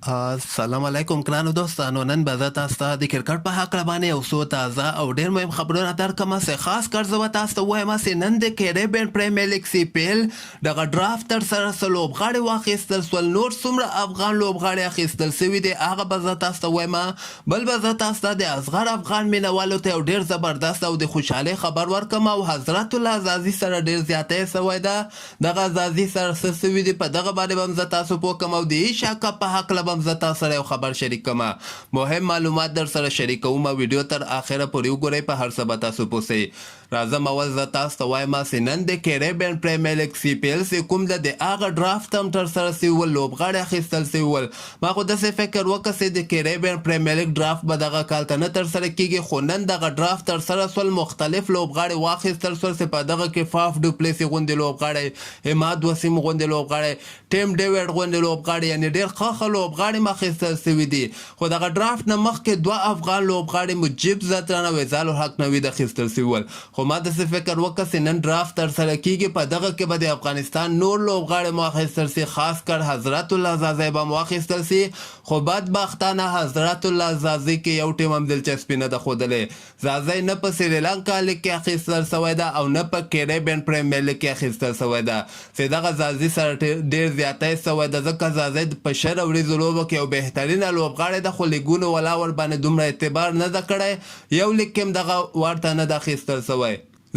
سلام علیکم ګرانو دوستانو. نن به زه تاسو ته د کرکټ په هکله باندې یو څو تازه او ډېر مهم خبرونه درکړم. چې خاص کر زه به تاسو ته وایم چې نن د کیریبین پریمیر لیګ CPL دغه ډرافت ترسره سو، لوبغاړي واخیستل سول. نور څومره افغان لوبغاړي اخیستل سوي دي هغه به زه تاسو ته وایم. بل به زه تاسو ته د اصغر افغان مینوالو ته یو ډېر زبردست او د خوشحالۍ خبر ورکړم. او حضرت الله عزازي سره ډېر زیاتی سوی ده. دغه عزازي سره څه سوي دي په دغه باندې به هم زه تاسو پوه کړم. او د ایشا کپ په هکله به هم زه تاسو سره یو خبر شریک کوم. مهم معلومات در سره شریکوم. ویډیو تر اخره پورې وګورئ، په هر څه به تاسو پوه سئ. راځم اول زه تاسو ته وایم چې نن د کیریبین پریمیر لیګ CPL چې کوم د هغه ډرافت هم ترسره سوی ول، لوبغاړي اخیستل سوي ول. ما خو داسې فکر وکړ چې د کیریبین پریمیر لیګ ډرافت به دغه کال ته نه ترسره کیږي، خو نن دغه ډرافت ترسره سول. مختلف لوبغاړي واخیستل سول چې په دغه کې فاف ډوپلیسي غوندې لوبغاړی، عماد وسیم غوندې لوبغاړی، ټیم ډیوډ غوندې لوبغاړي، یعنې ډېر ښه لوبغاړي م اخیستل سوي دي. خو دغه ډرافت نه مخکې دوه افغان لوبغاړي مجیب زتران او ویزال الحق نوید اخیستل سوي ول. خو ما داسې فکر وکړ چې نن ډرافت ترسره کیږي، په دغه کې به د افغانستان نور لوبغاړي مو اخیستل سي، خاص کر حضرت الله عزازي به مو اخیستل سي. خو بدبختانه حضرت الله عزازي کې یو ټیم هم دلچسپي نه ده ښودلې. زازي نه په سریلانکا لیګ کې اخیستل سوی ده او نه په کیریبین پریمیر لیګ کې اخیستل سوی ده، چې دغه زازي سره ډېر زیاتی سوی ده. ځکه زازي په شل ورځو لوبو کې یو بهترینه لوبغاړی ده، خو لیګونو ولا ورباندې دومره اعتبار نه ده کړی. یو لیګ کې هم دغه ورته نه ده اخیستل سوی.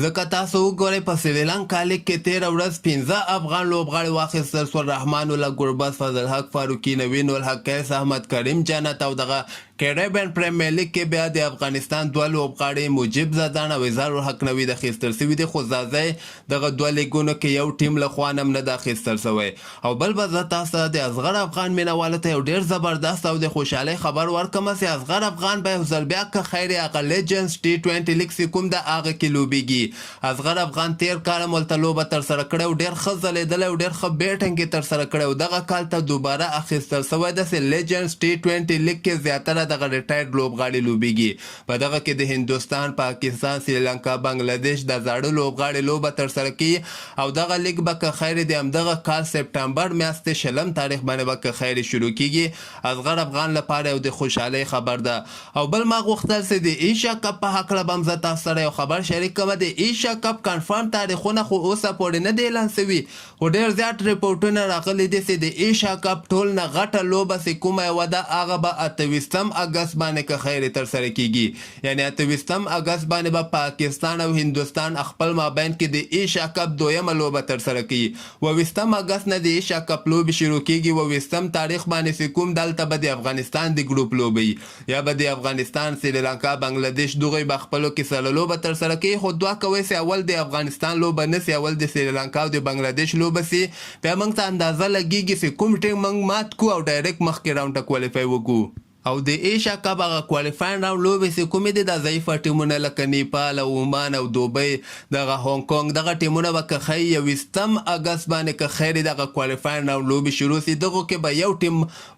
ځکه تاسو وګورئ په سریلانکا لیګ کې تېره ورځ 15 افغان لوبغاړي واخیستل سول. رحمان الله ګربز، فضل حق فاروقي، نوین الحق، قیس احمد، کریم جنت. او دغه کیریبین پریمیر لیګ کې بیا د افغانستان دوه لوبغاړي مجیب زدان او ویزال الحق نوید اخیستل سوي دي. خو زازی دغه دوه لیګونو کې یو ټیم له خوا هم نه ده اخیستل سوی. او بل به زه تاسو ته د اصغر افغان مینوالو ته یو ډېر زبردست او د خوشحالۍ خبر ورکړم چې اصغر افغان به یو ځل بیا که خیر هغه لیجنډز T20 لیګ چې کوم ده هغه کې لوبیږي. اصغر افغان تیر کال هم ولته لوبه ترسره کړې او ډېر ښه ځلېدلی او ډېر ښه بیټنګ یې ترسره کړی او دغه کال ته دوباره اخیستل سوی ده چې لیجنډز T20 لیګ کې زیاتره دغه ریټایر لوبغاړي لوبیږي. په دغه کې د هندوستان، پاکستان، سریلانکا، بنګلادیش د زاړه لوبغاړي لوبه ترسره کیږي. او دغه لیګ به که خیر د همدغه کال سپټمبر میاشتې 20 تاریخ باندې به که خیر شروع کیږي. اصغر افغان لپاره یو د خوشحالۍ خبر ده. او بل ما غوښتل چې د ایشیا کپ په هکله به هم زه تاسو سره یو خبر شریک کړم. د ایشیا کپ کنفرم تاریخونه خو اوسه پورې نه دی اعلان سوي، خو ډېر زیات ریپورټونه راغلي دي چې د ایشیا کپ ټول نه غټه لوبه چې کومه یوه ده هغه به 28 اګست باندې که خیر ترسره کیږي. یعنې 28 اګست باندې به پاکستان او هندوستان خپل مابین کې د ایشیا کپ دویمه لوبه ترسره کوي. 22 اګست نه د ایشیا کپ لوبې شروع کیږي. 22 تاریخ باندې چې کوم دلته به د افغانستان د ګروپ لوبې یا به د افغانستان، سریلانکا، بنګلادیش دغوی به خپلو کې سره لوبه ترسره کوي. خو دوه کوئ چې اول د افغانستان لوبه نه سي، اول د سریلانکا او د بنګلادیش لوبه سي. بیا موږ ته اندازه لګیږي چې کوم ټیم موږ مات کو او ډایرکټ مخکې راونډ ته کوالیفای وکړو. او د ایشیا کپ هغه کوالیفاین راوند لوبې چې کومې دي د ضعیفه ټیمونه لکه نیپال او عمان او دوبۍ، دغه هانګ کانګ، دغه ټیمونه به که ښایي 21 اګست باندې که خیر دغه کوالیفاین راوند لوبې شروع سي. دغو کې به یو ټیم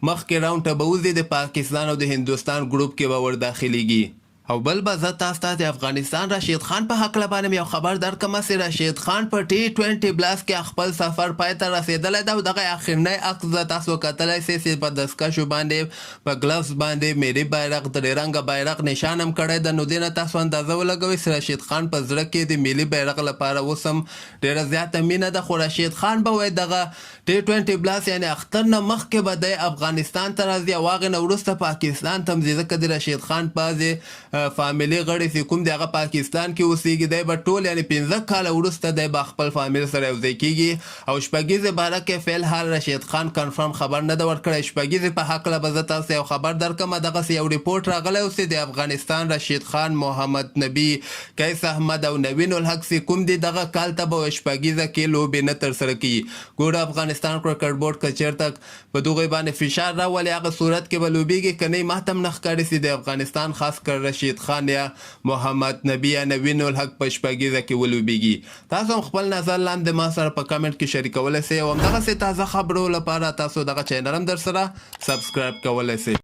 مخکې راوند ته به وځي، د پاکستان او د هندوستان ګروپ کې به ور داخلیږي. او بل به زه تاسو ته د افغانستان راشد خان په هکله باندې یو خبر درکړم چې راشد خان په T20 بلاس کې خپل سفر پای ته رسېدلی ده. او دغه اخرنی عکس زه تاسو کتلی سئ چې په دستکشو باندې په ګلفز باندې ملي بیرغ، درې رنګه بیرغ نشان هم کړی ده. نو دې نه تاسو اندازه ولګوئ چې راشد خان په زړه کې د ملي بیرغ لپاره اوس هم ډېره زیاته مینه ده. خو راشد خان به وایي دغه T20 بلاس یعنې اختر نه مخکې به دی افغانستان ته راځي او هغې نه وروسته پاکستان ته هم ځي. ځکه د راشد خان بعضې فامیلي غړي چې کوم دی هغه پاکستان کې اوسېږي، دی به ټول یعنې 15 کاله وروسته دی به خپل فامیل سره یوځای کېږي. او شپږیزې باره کې فی الحال راشد خان کنفرم خبر نه ده ورکړی. شپږیزې په هکله به زه تاسو یو خبر درکړم. دغسې یو ریپورټ راغلی و چې د افغانستان راشد خان، محمد نبي، قیس احمد او نوین الحق چې کوم دی دغه کال ته به شپږیزه کې لوبې نه ترسره کیږي. ګوره افغانستان کرکټ بورډ که چېرته په دغوی باندې فشار راولي هغه صورت کې به لوبېږي، که نه ما ته هم نه ښکاري چې د افغانستان خاص کر راشد خان یا محمد نبی یا نوین الحق په شپږیزه کې ولوبیږي. تاسو هم خپل نظر لاندې ما سره په کمنټ کې شریکولی سئ او همدغسې تازه خبرو لپاره تاسو دغه چینل هم در سره سبسکرایب کولی سئ.